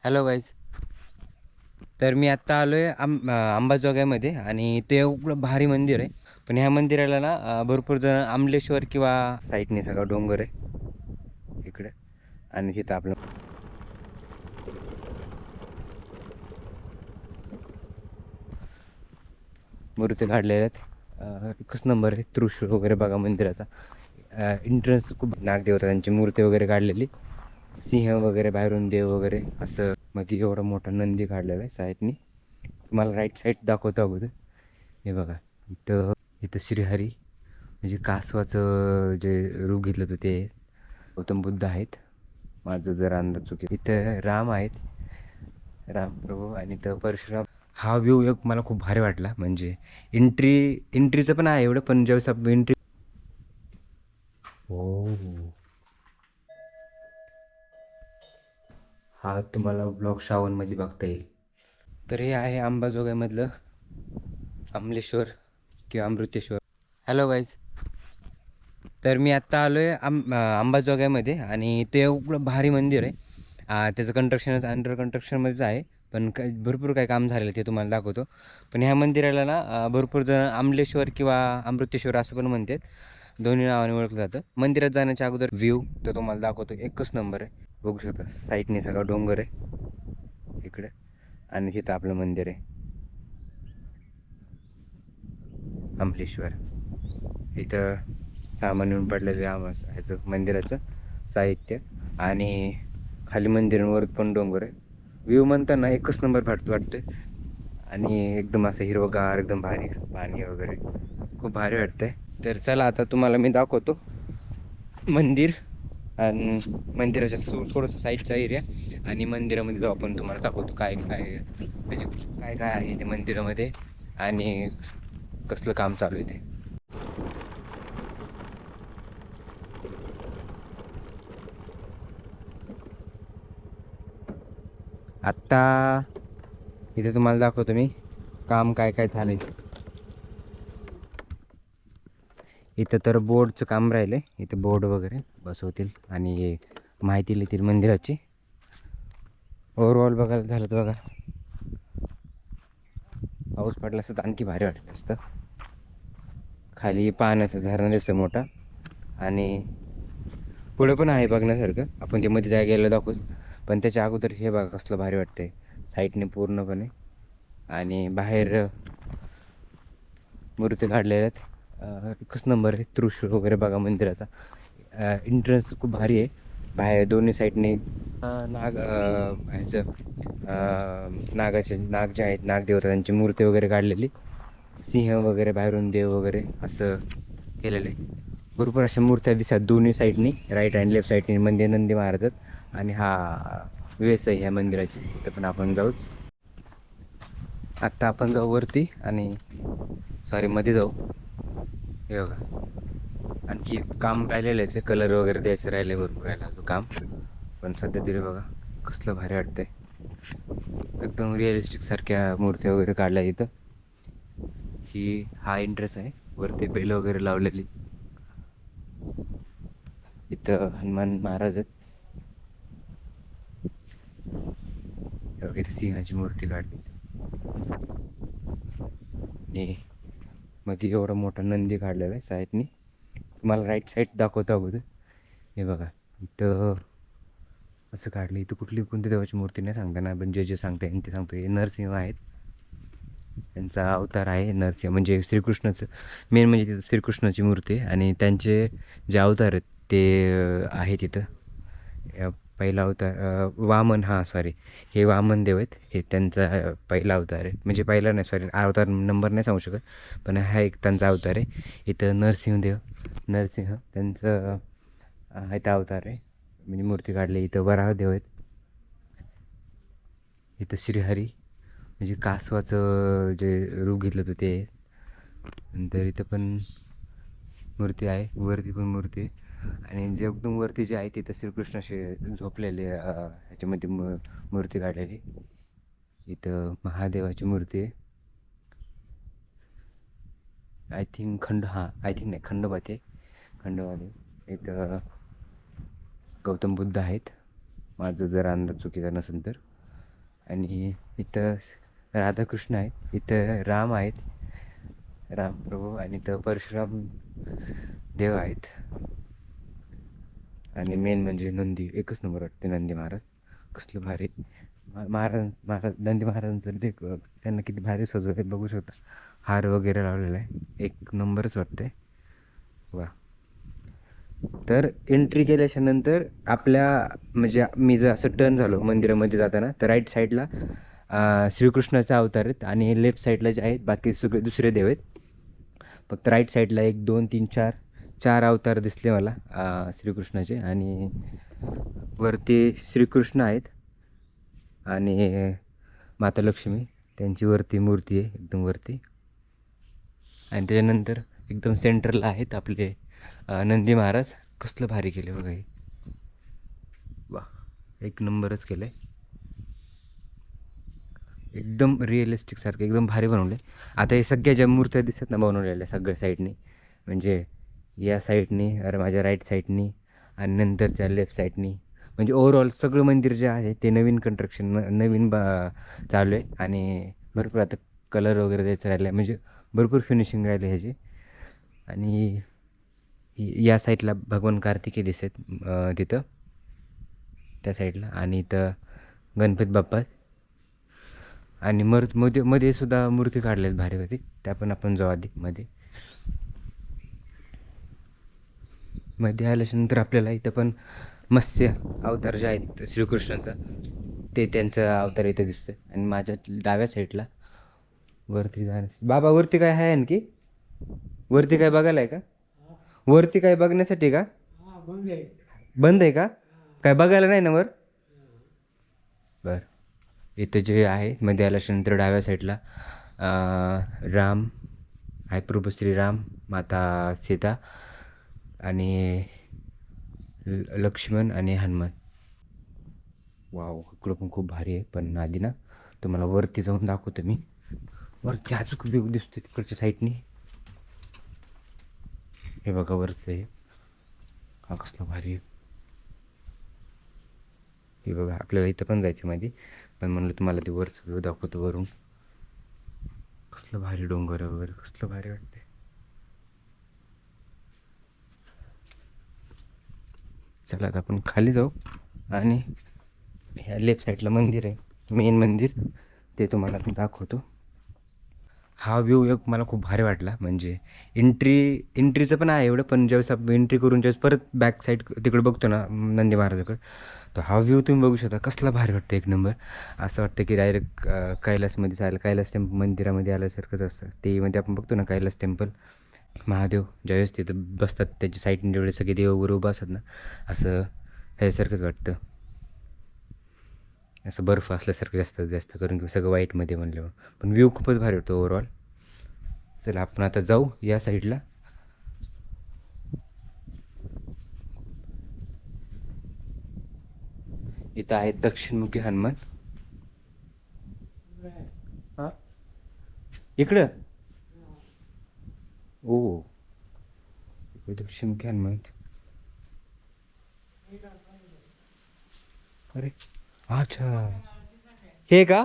Hello guys. तर मी आत्ता आलो आहे अंबाजोगाईमध्ये आणि ते खूप भारी मंदिर आहे. पण ह्या मंदिराला ना भरपूर जण आमलेश्वर किंवा साईडने सगळं डोंगर आहे इकडे. आणि तिथं आपलं मूर्ती काढलेल्या आहेत. एकच नंबर आहे. त्रिशूळ वगैरे बघा मंदिराचा. एंट्रन्स खूप नागदेवता त्यांची मूर्ती वगैरे काढलेली. सिंह वगैरे बाहेरून देव वगैरे असं मध्ये एवढा मोठा नंदी काढलेला आहे साईडनी. तुम्हाला राईट साईड दाखवतो अगोदर. हे बघा, इथं इथं श्रीहरी म्हणजे कासवाचं जे रूप घेतलं होतं ते गौतम बुद्ध आहेत. माझं जर अंदाज चुकी इथं राम आहेत, राम प्रभू. आणि इथं परशुराम. हा व्ह्यू एक मला खूप भारी वाटला. म्हणजे एंट्रीचं पण आहे एवढं, पण ज्यावेळेस आपण एंट्री हो, हा तुम्हाला ब्लॉग श्रावणमध्ये बघता येईल. तर हे आहे अंबाजोगाईमधलं अमलेश्वर किंवा अमृतेश्वर. Hello guys. तर मी आत्ता आलो आहे अंबाजोगाईमध्ये आणि ते खूप भारी मंदिर आहे. त्याचं कन्स्ट्रक्शन अंडर कन्स्ट्रक्शनमध्येच आहे. पण भरपूर काही काम झालेलं ते तुम्हाला दाखवतो. पण ह्या मंदिराला ना भरपूर जण आमलेश्वर किंवा अमृतेश्वर असं पण म्हणतात. दोन्ही नावाने ओळखलं जातं. मंदिरात जाण्याच्या अगोदर व्ह्यू तर तुम्हाला दाखवतो. एकच नंबर आहे. बघू शकता साईडने सगळं डोंगर आहे इकडे. आणि तिथं आपलं मंदिर आहे अमलेश्वर. इथं सामान येऊन पडलेलं ह्याचं मंदिराचं साहित्य. आणि खाली मंदिरावर पण डोंगर आहे. व्ह्यू म्हणताना एकच नंबर वाटतोय. आणि एकदम असं हिरवगार, एकदम भारी पाणी वगैरे खूप भारी वाटतंय. तर चला आता तुम्हाला मी दाखवतो मंदिर आणि मंदिराच्या थोडंसं साईडचा एरिया. आणि मंदिरामध्ये जाऊ आपण, तुम्हाला दाखवतो काय काय म्हणजे काय काय आहे ते मंदिरामध्ये आणि कसलं काम चालू आहे ते. आत्ता इथे तुम्हाला दाखवतो मी काम काय काय झालंय. इथं तर बोर्डचं काम राहिलं. इथं बोर्ड वगैरे बसवतील आणि माहिती लिहितील मंदिराची. ओव्हरऑल बघायला झालं तर बघा, पाऊस पडला असतं तर आणखी भारी वाटलं असतं. खाली पाण्याचा झरणा दिसतोय मोठा. आणि पुढे पण आहे बघण्यासारखं. आपण ते मध्ये जाय गेलं दाखवूच. पण त्याच्या अगोदर हे बघा कसलं भारी वाटतंय साईडने पूर्णपणे. आणि बाहेर मूर्ती काढलेल्या आहेत. एकच नंबर आहे. त्रिशूळ वगैरे बघा मंदिराचा. एंट्रन्स खूप भारी आहे. बाहेर दोन्ही साईडने ह्याचं नागाचे नाग जे आहेत नागदेवता त्यांची मूर्ती वगैरे काढलेली. सिंह वगैरे बाहेरून देव वगैरे असं केलेलं आहे. भरपूर अशा मूर्त्या दिसतात दोन्ही साईडनी, राईट अँड लेफ्ट साईडनी. मंदिर नंदी महाराजात. आणि हा वेस आहे ह्या मंदिराची. तिथं पण आपण जाऊच. आत्ता आपण जाऊ वरती आणि सॉरी मध्ये जाऊ. हे बघा, आणखी काम राहिलेलं आहे. कलर वगैरे द्यायचं राहिले, भरपूर राहिला तो काम. पण सध्या तरी बघा कसलं भारी वाटतंय. एकदम रिअलिस्टिक सारख्या मूर्त्या वगैरे काढल्या इथं. हा इंटरेस्ट आहे. वरती बैल वगैरे लावलेली. इथं हनुमान महाराज आहेत. वगैरे सिंहाची मूर्ती काढली. आणि मध्ये एवढा मोठा नंदी काढलेला आहे साईडनी. तुम्हाला राईट साईड दाखवतो अगोदर. हे बघा, इथं असं काढलं. इथं कुठली कोणती देवाची मूर्ती नाही सांगता ना, पण जे सांगता येईल ते सांगतो. हे नरसिंह आहेत. त्यांचा अवतार आहे नरसिंह, म्हणजे श्रीकृष्णाचं. मेन म्हणजे तिथं श्रीकृष्णाची मूर्ती आहे. आणि त्यांचे जे अवतार आहेत ते आहेत इथं. पहिला अवतार वामन, हां सॉरी, हे वामन देव आहेत. हे त्यांचा पहिला अवतार आहे. म्हणजे पहिला नाही, सॉरी, अवतार नंबर नाही सांगू शकत. पण हा एक त्यांचा अवतार आहे. इथं नरसिंहदेव, नरसिंह त्यांचं इथं अवतार आहे. म्हणजे मूर्ती काढली. इथं वराहदेव आहेत. इथं श्रीहरी म्हणजे कासवाचं जे रूप घेतलं होतं ते. नंतर इथं पण मूर्ती आहे. वरती पण मूर्ती आहे. आणि जे एकदम वरती जे आहे तिथं श्रीकृष्णाशी झोपलेले ह्याच्यामध्ये मूर्ती काढलेली. इथं महादेवाची मूर्ती आहे. आय थिंक आय थिंक नाही, खंडोबात आहे. खंडोबादेव. इथं गौतम बुद्ध आहेत, माझं जर अंदाज चुकीचा नसेल तर. आणि इथं राधाकृष्ण आहेत, इथं राम आहेत, रामप्रभू, आणि इथं परशुराम देव आहेत. आणि मेन म्हणजे नंदी, एकच नंबर वाटते नंदी महाराज. कसलं भारी महाराज नंदी महाराजांचं ते त्यांना किती भारी सजवले बघू शकता. हार वगैरे लावलेला आहे, एक नंबरच वाटते. वा. तर एंट्री केल्याच्या नंतर आपल्या म्हणजे मी जर असं टर्न झालो मंदिरामध्ये जाताना, तर राईट साईडला श्रीकृष्णाचा अवतार आहेत, आणि लेफ्ट साईडला जे आहेत बाकी सगळे दुसरे देव आहेत. फक्त राईट साईडला 1 2 3 4 4 अवतार दिसले मला श्रीकृष्णाचे. आणि वरती श्रीकृष्ण आहेत आणि माता लक्ष्मी त्यांची वरती मूर्ती आहे एकदम वरती. आणि त्याच्यानंतर एकदम सेंटरला आहेत आपले नंदी महाराज. कसलं भारी केले बघा हे. वा, एक नंबरच केलं आहे. एकदम रिअलिस्टिक सारखं एकदम भारी बनवले. आता हे सगळ्या ज्या मूर्त्या दिसत ना बनवलेल्या सगळ्या साईडनी, म्हणजे या साईडनी, अरे माझ्या राईट साईडनी, आणि नंतरच्या लेफ्ट साईडनी, म्हणजे ओव्हरऑल सगळं मंदिर जे आहे ते नवीन कन्स्ट्रक्शन नवीन चालू आहे. आणि भरपूर आता कलर वगैरे द्यायचं राहिलं आहे, म्हणजे भरपूर फिनिशिंग राहिले ह्याची. आणि या साईडला भगवान कार्तिकेय दिसत तिथं त्या साईडला, आणि इथं गणपती बाप्पा. आणि मध्ये सुद्धा मूर्ती काढल्यात भारी भारी, त्या पण आपण जाऊ आधी मध्ये आल्याच्यानंतर आपल्याला इथं पण मत्स्य अवतार जे आहेत श्रीकृष्णाचा, ते त्यांचा अवतार इथं दिसतं. आणि माझ्या डाव्या साईडला वरती जाण्यास, बाबा वरती काय आहे आणखी? वरती काय बघायला आहे का? वरती काय बघण्यासाठी का? बंद आहे का? काय बघायला नाही ना वर? बरं. इथं जे आहे मध्ये आल्याच्यानंतर डाव्या साईडला राम आहे, प्रभू श्रीराम, माता सीता, आणि लक्ष्मण आणि हनुमान. वाव, इकडं पण खूप भारी आहे. पण आधी ना तुम्हाला वरती जाऊन दाखवतो मी. वरती अजून व्ह्यू दिसतो तिकडच्या साईडनी. हे बघा वरचं हे, हा कसला भारी आहे. हे बघा, आपल्याला इथं पण जायचं मध्ये, पण म्हणलं तुम्हाला ते वरचं व्ह्यू दाखवतो वरून. कसलं भारी डोंगर वगैरे, कसलं भारी वाटते. चला आता आपण खाली जाऊ, आणि ह्या लेफ्ट साईडला मंदिर आहे मेन मंदिर, ते तुम्हाला मी दाखवतो. हा व्ह्यू एक मला खूप भारी वाटला. म्हणजे एंट्रीचं पण आहे एवढं, पण ज्यावेळेस आपण एंट्री करून ज्यावेळेस परत बॅक साईड तिकडे बघतो ना नंदी महाराजाकडे, तर हा व्ह्यू तुम्ही बघू शकता कसला भारी वाटतं. एक नंबर. असं वाटतं की डायरेक्ट कैलासमध्ये जायला, कैलास टेम्पल मंदिरामध्ये आल्यासारखंच असतं. टी व्हीमध्ये आपण बघतो ना कैलास टेम्पल, महादेव ज्यावेळेस तिथं बसतात त्याच्या साईडने जेवढे सगळे देव वगैरे उभं असतात ना, असं ह्याच्यासारखंच वाटतं. असं बर्फ असल्यासारखं जास्त जास्त करून, की सगळं वाईटमध्ये म्हणल्यावर पण व्ह्यू खूपच भारी होतो ओव्हरऑल. चला आपण आता जाऊ या साईडला. इथं आहे दक्षिणमुखी हनुमान. हां, इकडं. ओ, इकडे दक्षिणमुखी हनुमान. अरे अच्छा, हे का?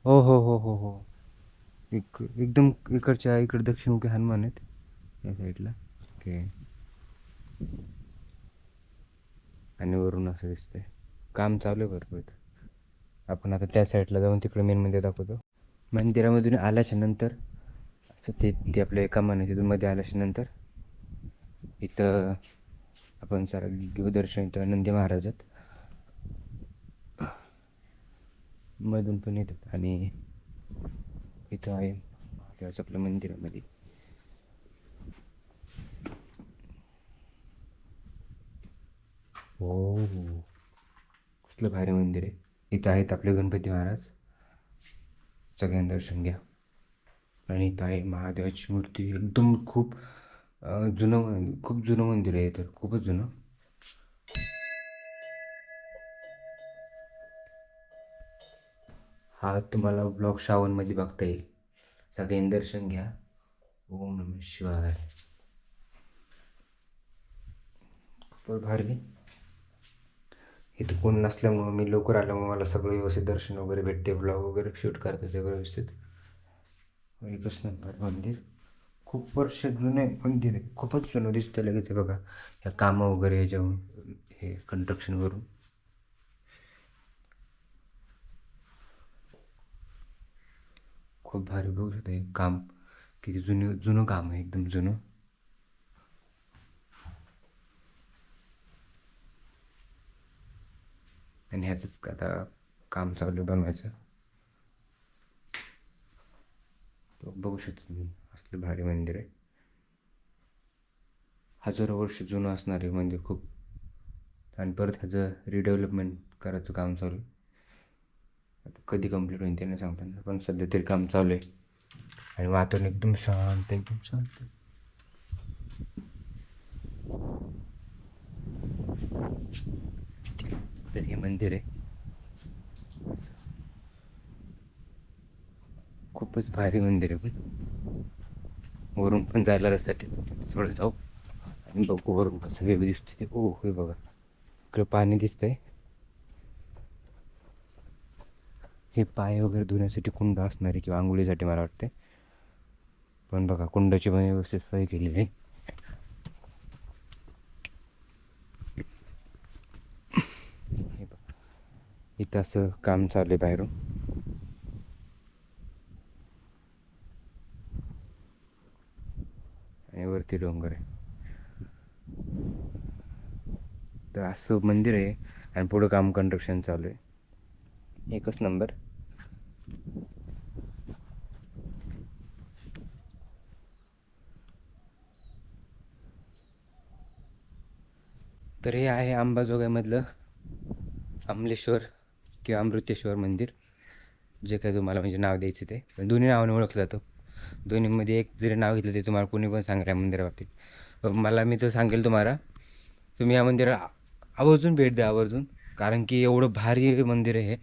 हो हो हो हो हो, एकदम इकडच्या इकडे दक्षिणमुखी हनुमान आहेत या साईडला. ओके. आणि वरून असं दिसतंय काम चालू आहे भरपूर इथं. आपण आता त्या साईडला जाऊन तिकडे मेन मंदिर दाखवतो. मंदिरामधून आल्याच्या नंतर असं ते आपल्या एका मन तिथून मध्ये आल्याच्या नंतर इथं आपण सारा घेऊ दर्शन. इथं नंदी महाराजात मधून पण येतात. आणि इथं आहे महादेवाचं आपलं मंदिरामध्ये. हो, कसलं भारी मंदिर आहे. इथं आहेत आपले गणपती महाराज, सगळ्यांना दर्शन घ्या. आणि इथं आहे महादेवाची मूर्ती, एकदम खूप जुनं, खूप जुनं मंदिर आहे तर खूपच जुनं. हा तुम्हाला ब्लॉग श्रावणमध्ये बघता येईल. सगळ्यांनी दर्शन घ्या. ओम नमः शिवाय. खूपच भारी. इथं कोण नसल्यामुळं मी लवकर आल्यामुळे मला सगळं व्यवस्थित दर्शन वगैरे भेटते, ब्लॉग वगैरे शूट करता ते व्यवस्थित. एकच नंबर मंदिर, खूप वर्ष जुने मंदिर आहे, खूपच जुनं दिसतं लगेच हे बघा ह्या कामं वगैरे ह्याच्यावरून, हे कन्स्ट्रक्शनवरून. खूप भारी बघू शकता हे काम, किती जुनं काम आहे, एकदम जुनं. आणि ह्याचंच आता काम चालू बनवायचं. बघू शकतो तुम्ही, असलं भारी मंदिर आहे, हजारो वर्ष जुनं असणार आहे मंदिर खूप. आणि परत ह्याचं रिडेव्हलपमेंट करायचं काम चालू आहे. आता कधी कंप्लीट होईल ते नाही सांगता येणार, पण सध्या तरी काम चालू आहे. आणि वातावरण एकदम शांत, एकदम शांत. तर हे मंदिर आहे, खूपच भारी मंदिर आहे. पण वरून पण जायला रस्त्यात थोडं जाऊ आणि बघू वरून कसं वेगळं दिसतं ते. ओ हे बघा, इकडं पाणी दिसतंय. हे पाय वगैरे धुण्यासाठी कुंड असणार आहे किंवा आंघोळीसाठी मला वाटते. पण बघा कुंडाची पण व्यवस्थित सोय केलेली आहे. हे बघा, इथं असं काम चालू आहे बाहेरून. आणि वरती डोंगर आहे. तर असं मंदिर आहे आणि पुढं काम कन्स्ट्रक्शन चालू आहे. एकच नंबर. तर हे आहे अंबाजोगाईमधलं अमलेश्वर किंवा अमृतेश्वर मंदिर, जे काय तुम्हाला म्हणजे नाव द्यायचं ते. पण दोन्ही नावाने ओळखलं जातं. दोन्हीमध्ये एक जरी नाव घेतलं ते तुम्हाला कोणी पण सांगा या मंदिराबाबतीत. पण मला मी तर सांगेल तुम्हाला, तुम्ही या मंदिराला आवर्जून भेट द्या, आवर्जून. कारण की एवढं भारी मंदिर आहे हे.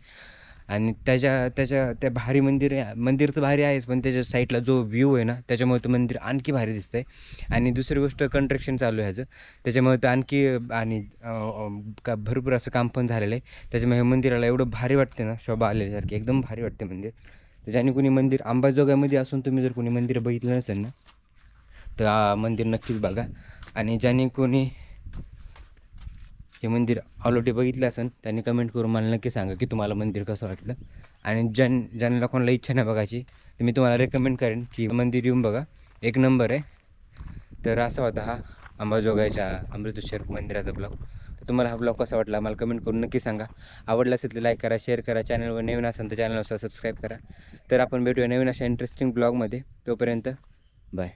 आणि त्या भारी मंदिर तर भारी आहेच, पण त्याच्या साईडला जो व्ह्यू आहे ना, त्याच्यामुळे तर मंदिर आणखी भारी दिसतंय. आणि दुसरी गोष्ट, कन्स्ट्रक्शन चालू आहे ह्याचं, त्याच्यामुळे तर आणखी. आणि का भरपूर असं काम पण झालेलं आहे, त्याच्यामुळे हे मंदिराला एवढं भारी वाटते ना, शोभा आलेल्यासारखी एकदम भारी वाटते मंदिर. त्याच्याने कोणी मंदिर अंबाजोगाईमध्ये असून तुम्ही जर कोणी मंदिर बघितलं नसेल ना, तर मंदिर नक्कीच बघा. आणि ज्याने कोणी हे मंदिर ऑलरेडी बघितलं असेल त्यांनी कमेंट करून मला नक्की सांगा की तुम्हाला मंदिर कसं वाटलं. आणि ज्यांना कोणाला इच्छा नाही बघायची, तर मी तुम्हाला रेकमेंड करेन की मंदिर येऊन बघा, एक नंबर आहे. तर असा होता हा अंबाजोगाईच्या अमृतेश्वर मंदिराचा ब्लॉग. तर तुम्हाला हा ब्लॉग कसा वाटला मला कमेंट करून नक्की सांगा. आवडला असेल तर लाईक करा, शेअर करा. चॅनलवर नवीन असेल तर चॅनलवर सबस्क्राईब करा. तर आपण भेटूया नवीन अशा इंटरेस्टिंग ब्लॉगमध्ये. तोपर्यंत बाय.